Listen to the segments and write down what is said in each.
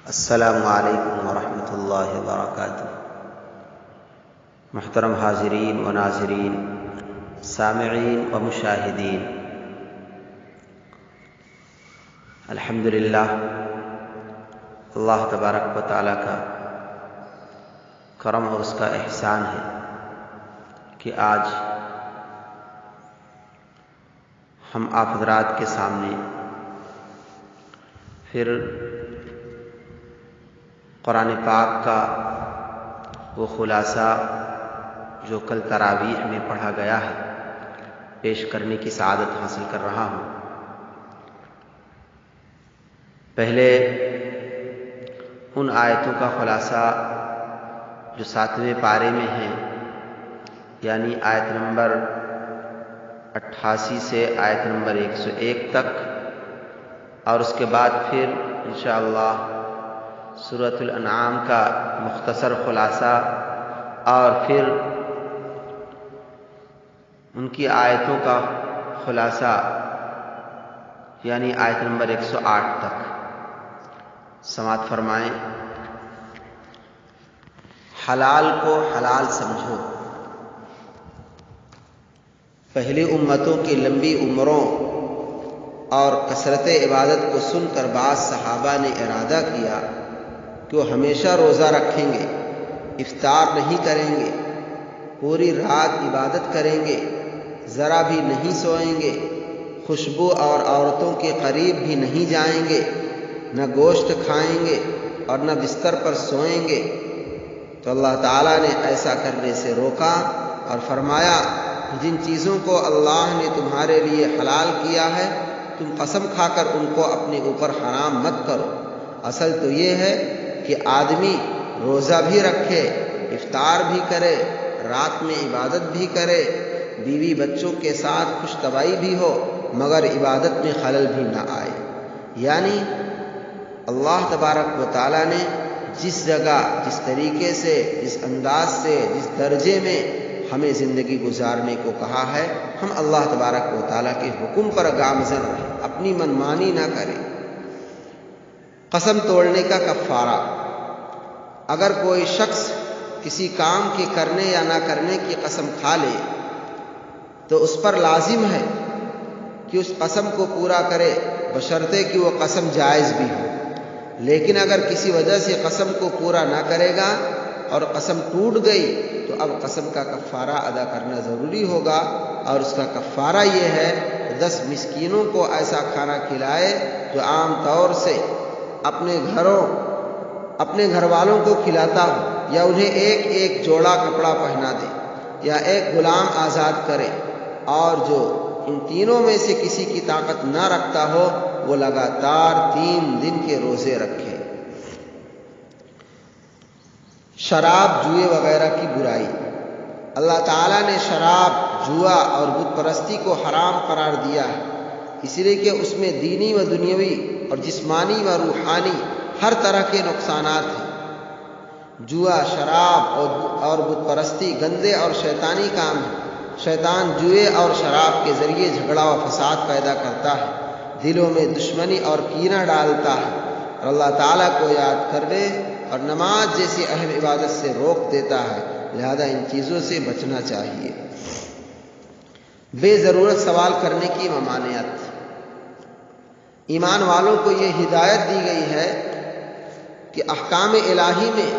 السلام علیکم ورحمۃ اللہ وبرکاتہ۔ محترم حاضرین و ناظرین، سامعین و مشاہدین، الحمدللہ اللہ تبارک و تعالیٰ کا کرم اور اس کا احسان ہے کہ آج ہم آپ حضرات کے سامنے پھر قرآن پاک کا وہ خلاصہ جو کل تراویح میں پڑھا گیا ہے پیش کرنے کی سعادت حاصل کر رہا ہوں۔ پہلے ان آیتوں کا خلاصہ جو 7ویں پارے میں ہیں، یعنی آیت نمبر 88 سے آیت نمبر 101 تک، اور اس کے بعد پھر انشاءاللہ سورۃ الانعام کا مختصر خلاصہ، اور پھر ان کی آیتوں کا خلاصہ یعنی آیت نمبر 108 تک سماعت فرمائیں۔ حلال کو حلال سمجھو۔ پہلی امتوں کی لمبی عمروں اور کثرت عبادت کو سن کر بعض صحابہ نے ارادہ کیا کہ وہ ہمیشہ روزہ رکھیں گے، افطار نہیں کریں گے، پوری رات عبادت کریں گے، ذرا بھی نہیں سوئیں گے، خوشبو اور عورتوں کے قریب بھی نہیں جائیں گے، نہ گوشت کھائیں گے اور نہ بستر پر سوئیں گے۔ تو اللہ تعالیٰ نے ایسا کرنے سے روکا اور فرمایا، جن چیزوں کو اللہ نے تمہارے لیے حلال کیا ہے تم قسم کھا کر ان کو اپنے اوپر حرام مت کرو۔ اصل تو یہ ہے کہ آدمی روزہ بھی رکھے، افطار بھی کرے، رات میں عبادت بھی کرے، بیوی بچوں کے ساتھ خوش طبعی بھی ہو، مگر عبادت میں خلل بھی نہ آئے۔ یعنی اللہ تبارک و تعالیٰ نے جس جگہ، جس طریقے سے، جس انداز سے، جس درجے میں ہمیں زندگی گزارنے کو کہا ہے، ہم اللہ تبارک و تعالیٰ کے حکم پر گامزن رہیں، اپنی منمانی نہ کریں۔ قسم توڑنے کا کفارہ: اگر کوئی شخص کسی کام کے کرنے یا نہ کرنے کی قسم کھا لے تو اس پر لازم ہے کہ اس قسم کو پورا کرے، بشرطے کہ وہ قسم جائز بھی ہو۔ لیکن اگر کسی وجہ سے قسم کو پورا نہ کرے گا اور قسم ٹوٹ گئی تو اب قسم کا کفارہ ادا کرنا ضروری ہوگا، اور اس کا کفارہ یہ ہے 10 مسکینوں کو ایسا کھانا کھلائے جو عام طور سے اپنے گھر والوں کو کھلاتا ہو، یا انہیں ایک ایک جوڑا کپڑا پہنا دے، یا ایک غلام آزاد کرے، اور جو ان تینوں میں سے کسی کی طاقت نہ رکھتا ہو وہ لگاتار 3 دن کے روزے رکھے۔ شراب، جوئے وغیرہ کی برائی: اللہ تعالیٰ نے شراب، جوا اور بت پرستی کو حرام قرار دیا ہے، اس لیے کہ اس میں دینی و دنیاوی اور جسمانی و روحانی ہر طرح کے نقصانات ہیں۔ جوا، شراب اور بت پرستی گندے اور شیطانی کام ہیں۔ شیطان جوئے اور شراب کے ذریعے جھگڑا و فساد پیدا کرتا ہے، دلوں میں دشمنی اور کینہ ڈالتا ہے، اور اللہ تعالیٰ کو یاد کرنے اور نماز جیسی اہم عبادت سے روک دیتا ہے، لہذا ان چیزوں سے بچنا چاہیے۔ بے ضرورت سوال کرنے کی ممانعت: ایمان والوں کو یہ ہدایت دی گئی ہے کہ احکام الہی میں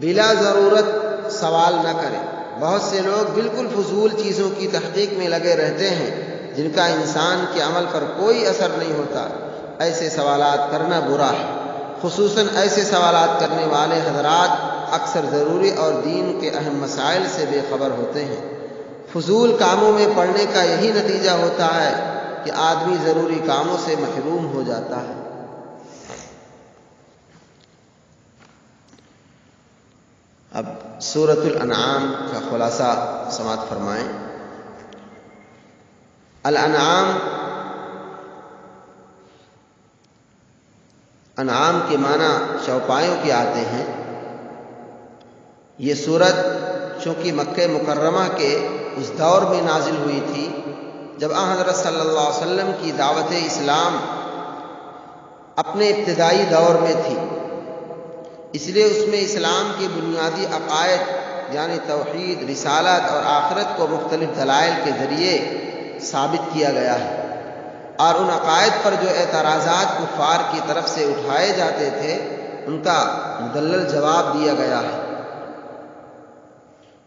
بلا ضرورت سوال نہ کریں۔ بہت سے لوگ بالکل فضول چیزوں کی تحقیق میں لگے رہتے ہیں جن کا انسان کے عمل پر کوئی اثر نہیں ہوتا۔ ایسے سوالات کرنا برا ہے، خصوصاً ایسے سوالات کرنے والے حضرات اکثر ضروری اور دین کے اہم مسائل سے بے خبر ہوتے ہیں۔ فضول کاموں میں پڑنے کا یہی نتیجہ ہوتا ہے کہ آدمی ضروری کاموں سے محروم ہو جاتا ہے۔ اب سورۃ الانعام کا خلاصہ سماعت فرمائیں۔ انعام کے معنی چوپایوں کے آتے ہیں۔ یہ سورت چونکہ مکہ مکرمہ کے اس دور میں نازل ہوئی تھی جب حضرت صلی اللہ علیہ وسلم کی دعوت اسلام اپنے ابتدائی دور میں تھی، اس لیے اس میں اسلام کے بنیادی عقائد یعنی توحید، رسالت اور آخرت کو مختلف دلائل کے ذریعے ثابت کیا گیا ہے، اور ان عقائد پر جو اعتراضات کفار کی طرف سے اٹھائے جاتے تھے ان کا مدلل جواب دیا گیا ہے۔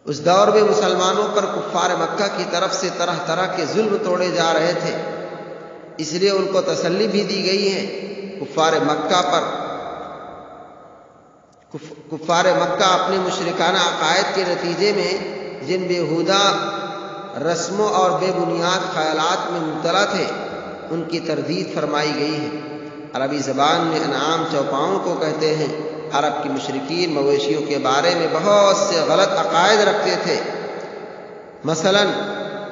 اس دور میں مسلمانوں پر کفار مکہ کی طرف سے طرح طرح کے ظلم توڑے جا رہے تھے، اس لیے ان کو تسلی بھی دی گئی ہے۔ کفار مکہ اپنے مشرکانہ عقائد کے نتیجے میں جن بیہودہ رسموں اور بے بنیاد خیالات میں مبتلا تھے ان کی تردید فرمائی گئی ہے۔ عربی زبان میں انعام چوپاؤں کو کہتے ہیں۔ عرب کے مشرکین مویشیوں کے بارے میں بہت سے غلط عقائد رکھتے تھے، مثلا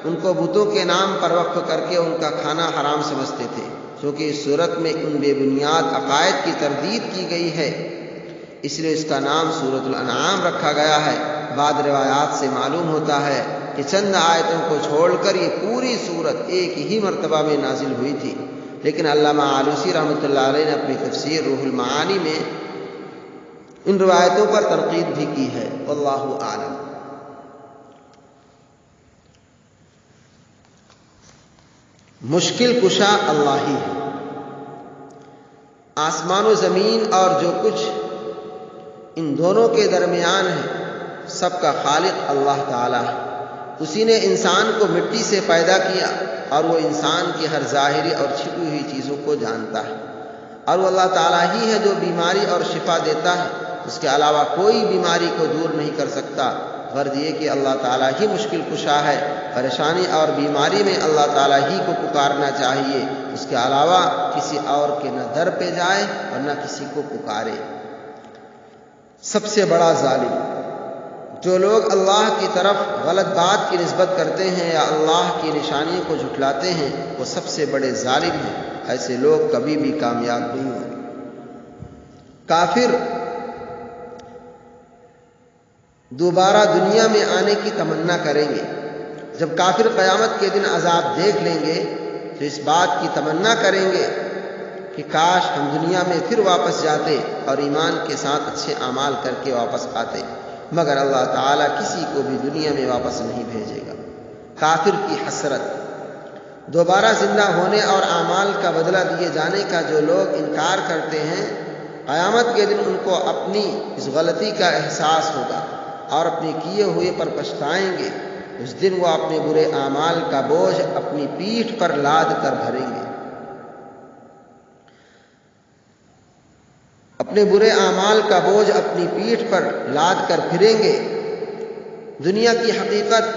ان کو بتوں کے نام پر وقف کر کے ان کا کھانا حرام سمجھتے تھے۔ چونکہ اس صورت میں ان بے بنیاد عقائد کی تردید کی گئی ہے، اس لیے اس کا نام سورۃ الانعام رکھا گیا ہے۔ بعض روایات سے معلوم ہوتا ہے کہ چند آیتوں کو چھوڑ کر یہ پوری سورت ایک ہی مرتبہ میں نازل ہوئی تھی، لیکن علامہ آلوسی رحمۃ اللہ علیہ نے اپنی تفسیر روح المعانی میں ان روایتوں پر تنقید بھی کی ہے۔ واللہ اعلم۔ مشکل کشا اللہ ہی ہے۔ آسمان و زمین اور جو کچھ ان دونوں کے درمیان ہے سب کا خالق اللہ تعالیٰ ہے۔ اسی نے انسان کو مٹی سے پیدا کیا اور وہ انسان کی ہر ظاہری اور چھپی ہوئی چیزوں کو جانتا ہے، اور وہ اللہ تعالیٰ ہی ہے جو بیماری اور شفا دیتا ہے، اس کے علاوہ کوئی بیماری کو دور نہیں کر سکتا۔ غرض یہ کہ اللہ تعالیٰ ہی مشکل کشا ہے۔ پریشانی اور بیماری میں اللہ تعالیٰ ہی کو پکارنا چاہیے، اس کے علاوہ کسی اور کے نہ در پہ جائے اور نہ کسی کو پکارے۔ سب سے بڑا ظالم جو لوگ اللہ کی طرف غلط بات کی نسبت کرتے ہیں یا اللہ کی نشانیوں کو جھٹلاتے ہیں وہ سب سے بڑے ظالم ہیں۔ ایسے لوگ کبھی بھی کامیاب نہیں ہوں گے۔ کافر دوبارہ دنیا میں آنے کی تمنا کریں گے۔ جب کافر قیامت کے دن عذاب دیکھ لیں گے تو اس بات کی تمنا کریں گے کہ کاش ہم دنیا میں پھر واپس جاتے اور ایمان کے ساتھ اچھے اعمال کر کے واپس آتے، مگر اللہ تعالیٰ کسی کو بھی دنیا میں واپس نہیں بھیجے گا۔ کافر کی حسرت۔ دوبارہ زندہ ہونے اور اعمال کا بدلہ دیے جانے کا جو لوگ انکار کرتے ہیں، قیامت کے دن ان کو اپنی اس غلطی کا احساس ہوگا اور اپنے کیے ہوئے پر پچھتائیں گے۔ اس دن وہ اپنے برے اعمال کا بوجھ اپنی پیٹھ پر لاد کر بھریں گے۔ اپنے برے اعمال کا بوجھ اپنی پیٹھ پر لاد کر پھریں گے۔ دنیا کی حقیقت،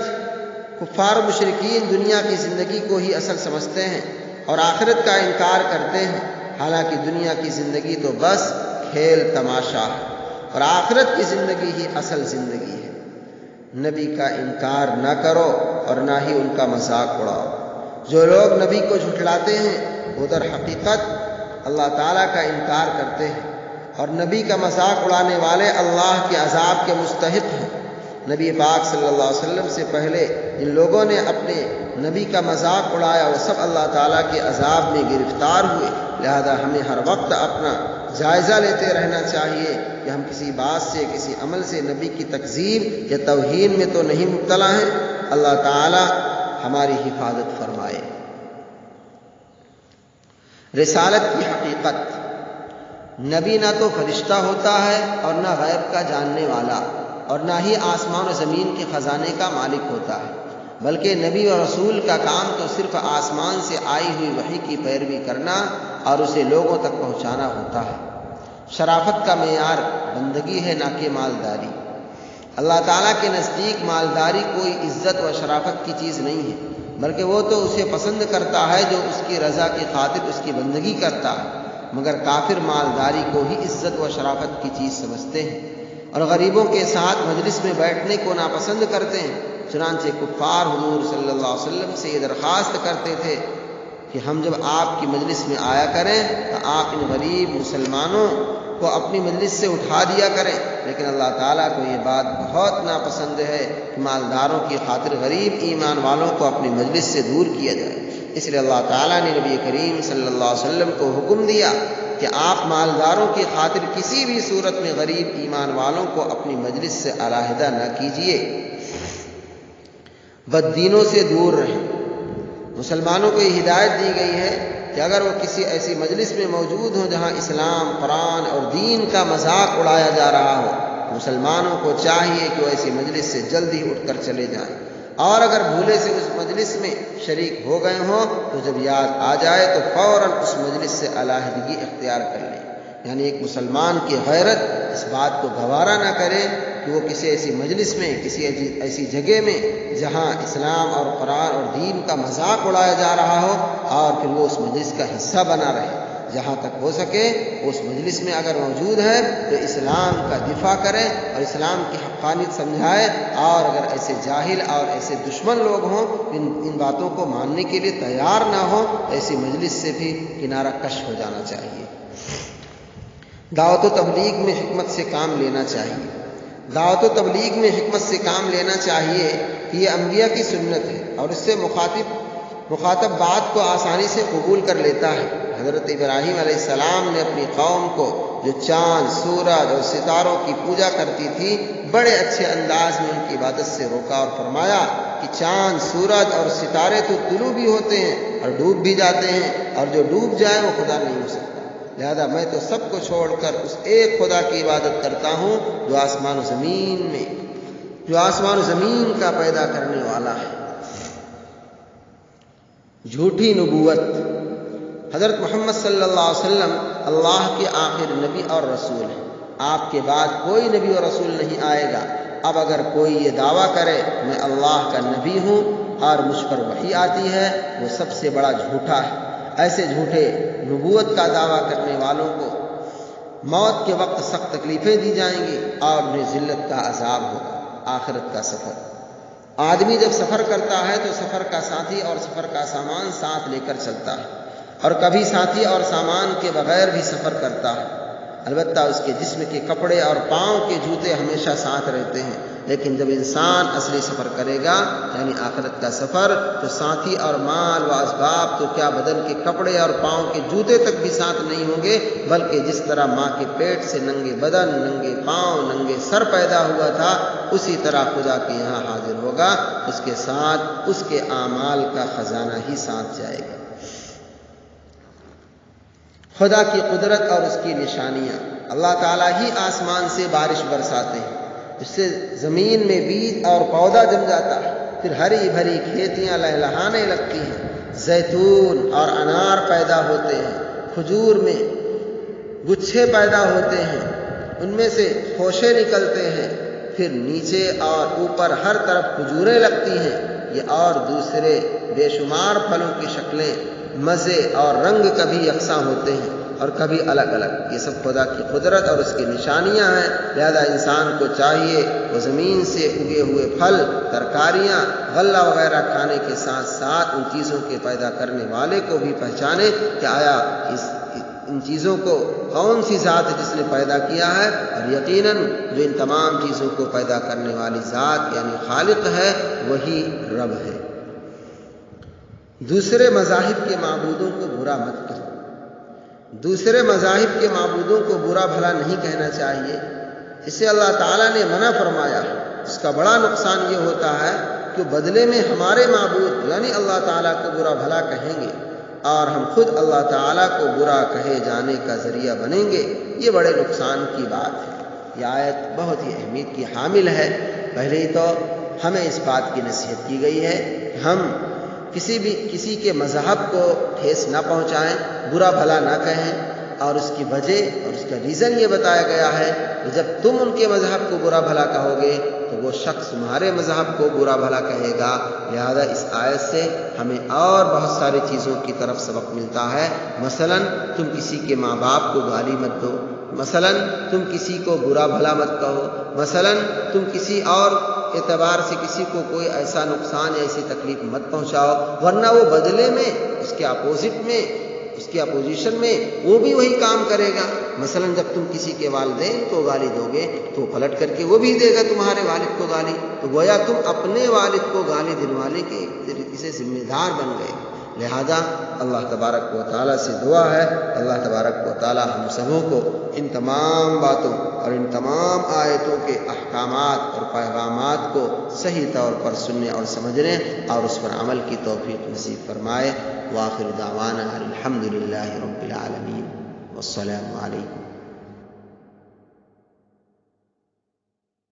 کفار و مشرکین دنیا کی زندگی کو ہی اصل سمجھتے ہیں اور آخرت کا انکار کرتے ہیں، حالانکہ دنیا کی زندگی تو بس کھیل تماشا ہے اور آخرت کی زندگی ہی اصل زندگی ہے۔ نبی کا انکار نہ کرو اور نہ ہی ان کا مذاق اڑاؤ۔ جو لوگ نبی کو جھٹلاتے ہیں وہ در حقیقت اللہ تعالیٰ کا انکار کرتے ہیں، اور نبی کا مذاق اڑانے والے اللہ کے عذاب کے مستحق ہیں۔ نبی پاک صلی اللہ علیہ وسلم سے پہلے جن لوگوں نے اپنے نبی کا مذاق اڑایا وہ سب اللہ تعالیٰ کے عذاب میں گرفتار ہوئے۔ لہذا ہمیں ہر وقت اپنا جائزہ لیتے رہنا چاہیے کہ ہم کسی بات سے، کسی عمل سے نبی کی تکذیب یا توہین میں تو نہیں مبتلا ہیں۔ اللہ تعالیٰ ہماری حفاظت فرمائے۔ رسالت کی حقیقت۔ نبی نہ تو فرشتہ ہوتا ہے اور نہ غیب کا جاننے والا، اور نہ ہی آسمان و زمین کے خزانے کا مالک ہوتا ہے، بلکہ نبی و رسول کا کام تو صرف آسمان سے آئی ہوئی وحی کی پیروی کرنا اور اسے لوگوں تک پہنچانا ہوتا ہے۔ شرافت کا معیار بندگی ہے نہ کہ مالداری۔ اللہ تعالیٰ کے نزدیک مالداری کوئی عزت و شرافت کی چیز نہیں ہے، بلکہ وہ تو اسے پسند کرتا ہے جو اس کی رضا کی خاطر اس کی بندگی کرتا ہے، مگر کافر مالداری کو ہی عزت و شرافت کی چیز سمجھتے ہیں اور غریبوں کے ساتھ مجلس میں بیٹھنے کو ناپسند کرتے ہیں۔ چنانچہ کفار حضور صلی اللہ علیہ وسلم سے یہ درخواست کرتے تھے کہ ہم جب آپ کی مجلس میں آیا کریں تو آپ ان غریب مسلمانوں کو اپنی مجلس سے اٹھا دیا کریں، لیکن اللہ تعالیٰ کو یہ بات بہت ناپسند ہے کہ مالداروں کی خاطر غریب ایمان والوں کو اپنی مجلس سے دور کیا جائے۔ اس لیے اللہ تعالیٰ نے نبی کریم صلی اللہ علیہ وسلم کو حکم دیا کہ آپ مالداروں کی خاطر کسی بھی صورت میں غریب ایمان والوں کو اپنی مجلس سے علیحدہ نہ کیجیے، بددینوں سے دور رہیں۔ مسلمانوں کو یہ ہدایت دی گئی ہے کہ اگر وہ کسی ایسی مجلس میں موجود ہوں جہاں اسلام، قرآن اور دین کا مذاق اڑایا جا رہا ہو، مسلمانوں کو چاہیے کہ وہ ایسی مجلس سے جلد ہی اٹھ کر چلے جائیں، اور اگر بھولے سے اس مجلس میں شریک ہو گئے ہوں تو جب یاد آ جائے تو فوراً اس مجلس سے علیحدگی اختیار کر لیں۔ یعنی ایک مسلمان کی غیرت اس بات کو گوارا نہ کرے کہ وہ کسی ایسی مجلس میں، کسی ایسی جگہ میں جہاں اسلام اور قرآن اور دین کا مذاق اڑایا جا رہا ہو، اور پھر وہ اس مجلس کا حصہ بنا رہے۔ جہاں تک ہو سکے اس مجلس میں اگر موجود ہے تو اسلام کا دفاع کرے اور اسلام کی حقانیت سمجھائے، اور اگر ایسے جاہل اور ایسے دشمن لوگ ہوں ان باتوں کو ماننے کے لیے تیار نہ ہوں، ایسی مجلس سے بھی کنارہ کش ہو جانا چاہیے۔ دعوت و تبلیغ میں حکمت سے کام لینا چاہیے۔ دعوت و تبلیغ میں حکمت سے کام لینا چاہیے کہ یہ انبیاء کی سنت ہے، اور اس سے مخاطب بات کو آسانی سے قبول کر لیتا ہے۔ حضرت ابراہیم علیہ السلام نے اپنی قوم کو جو چاند، سورج اور ستاروں کی پوجا کرتی تھی، بڑے اچھے انداز میں ان کی عبادت سے روکا اور فرمایا کہ چاند، سورج اور ستارے تو طلوع بھی ہوتے ہیں اور ڈوب بھی جاتے ہیں، اور جو ڈوب جائے وہ خدا نہیں ہو سکتا، لہذا میں تو سب کو چھوڑ کر اس ایک خدا کی عبادت کرتا ہوں جو آسمان و زمین کا پیدا کرنے والا ہے۔ جھوٹی نبوت۔ حضرت محمد صلی اللہ علیہ وسلم اللہ کے آخر نبی اور رسول ہیں، آپ کے بعد کوئی نبی اور رسول نہیں آئے گا۔ اب اگر کوئی یہ دعویٰ کرے میں اللہ کا نبی ہوں اور مجھ پر وحی آتی ہے، وہ سب سے بڑا جھوٹا ہے۔ ایسے جھوٹے نبوت کا دعویٰ کرنے والوں کو موت کے وقت سخت تکلیفیں دی جائیں گی اور انہیں ذلت کا عذاب ہوگا۔ آخرت کا سفر۔ آدمی جب سفر کرتا ہے تو سفر کا ساتھی اور سفر کا سامان ساتھ لے کر چلتا ہے، اور کبھی ساتھی اور سامان کے بغیر بھی سفر کرتا ہے۔ البتہ اس کے جسم کے کپڑے اور پاؤں کے جوتے ہمیشہ ساتھ رہتے ہیں، لیکن جب انسان اصلی سفر کرے گا یعنی آخرت کا سفر، تو ساتھی اور مال و اسباب تو کیا بدن کے کپڑے اور پاؤں کے جوتے تک بھی ساتھ نہیں ہوں گے، بلکہ جس طرح ماں کے پیٹ سے ننگے بدن، ننگے پاؤں، ننگے سر پیدا ہوا تھا، اسی طرح خدا کے یہاں حاضر ہوگا، اس کے ساتھ اس کے اعمال کا خزانہ ہی ساتھ جائے گا۔ خدا کی قدرت اور اس کی نشانیاں۔ اللہ تعالیٰ ہی آسمان سے بارش برساتے ہیں، اس سے زمین میں بیج اور پودا جم جاتا ہے، پھر ہری بھری کھیتیاں لہلہانے لگتی ہیں، زیتون اور انار پیدا ہوتے ہیں، کھجور میں گچھے پیدا ہوتے ہیں، ان میں سے خوشے نکلتے ہیں، پھر نیچے اور اوپر ہر طرف کھجوریں لگتی ہیں۔ یہ اور دوسرے بے شمار پھلوں کی شکلیں، مزے اور رنگ کبھی یکساں ہوتے ہیں اور کبھی الگ الگ۔ یہ سب خدا کی قدرت اور اس کی نشانیاں ہیں، لہذا انسان کو چاہیے وہ زمین سے اگے ہوئے پھل، ترکاریاں، غلہ وغیرہ کھانے کے ساتھ ساتھ ان چیزوں کے پیدا کرنے والے کو بھی پہچانے کہ آیا ان چیزوں کو کون سی ذات ہے جس نے پیدا کیا ہے، اور یقیناً جو ان تمام چیزوں کو پیدا کرنے والی ذات یعنی خالق ہے وہی رب ہے۔ دوسرے مذاہب کے معبودوں کو برا مت کرو۔ دوسرے مذاہب کے معبودوں کو برا بھلا نہیں کہنا چاہیے، اسے اللہ تعالیٰ نے منع فرمایا ہے۔ اس کا بڑا نقصان یہ ہوتا ہے کہ بدلے میں ہمارے معبود یعنی اللہ تعالیٰ کو برا بھلا کہیں گے، اور ہم خود اللہ تعالیٰ کو برا کہے جانے کا ذریعہ بنیں گے۔ یہ بڑے نقصان کی بات ہے۔ یہ آیت بہت ہی اہمیت کی حامل ہے۔ پہلے ہی تو ہمیں اس بات کی نصیحت کی گئی ہے کہ ہم کسی کے مذہب کو ٹھیس نہ پہنچائیں، برا بھلا نہ کہیں، اور اس کی وجہ اور اس کا ریزن یہ بتایا گیا ہے کہ جب تم ان کے مذہب کو برا بھلا کہو گے تو وہ شخص تمہارے مذہب کو برا بھلا کہے گا۔ لہذا اس آیت سے ہمیں اور بہت ساری چیزوں کی طرف سبق ملتا ہے۔ مثلا تم کسی کے ماں باپ کو گالی مت دو، مثلا تم کسی کو برا بھلا مت کہو، مثلا تم کسی اور اعتبار سے کسی کو کوئی ایسا نقصان یا ایسی تکلیف مت پہنچاؤ، ورنہ وہ بدلے میں اس کے اپوزٹ میں، اس کی اپوزیشن میں وہ بھی وہی کام کرے گا۔ مثلا جب تم کسی کے والدین کو گالی دو گے تو پلٹ کر کے وہ بھی دے گا تمہارے والد کو گالی، تو گویا تم اپنے والد کو گالی دلوانے کے طریقے سے ذمہ دار بن گئے۔ لہذا اللہ تبارک و تعالیٰ سے دعا ہے، اللہ تبارک و تعالیٰ ہم سبوں کو ان تمام باتوں اور ان تمام آیتوں کے احکامات اور پیغامات کو صحیح طور پر سننے اور سمجھنے اور اس پر عمل کی توفیق نصیب فرمائے۔ وآخر دعوانا الحمد للہ رب العالمین، والسلام علیکم۔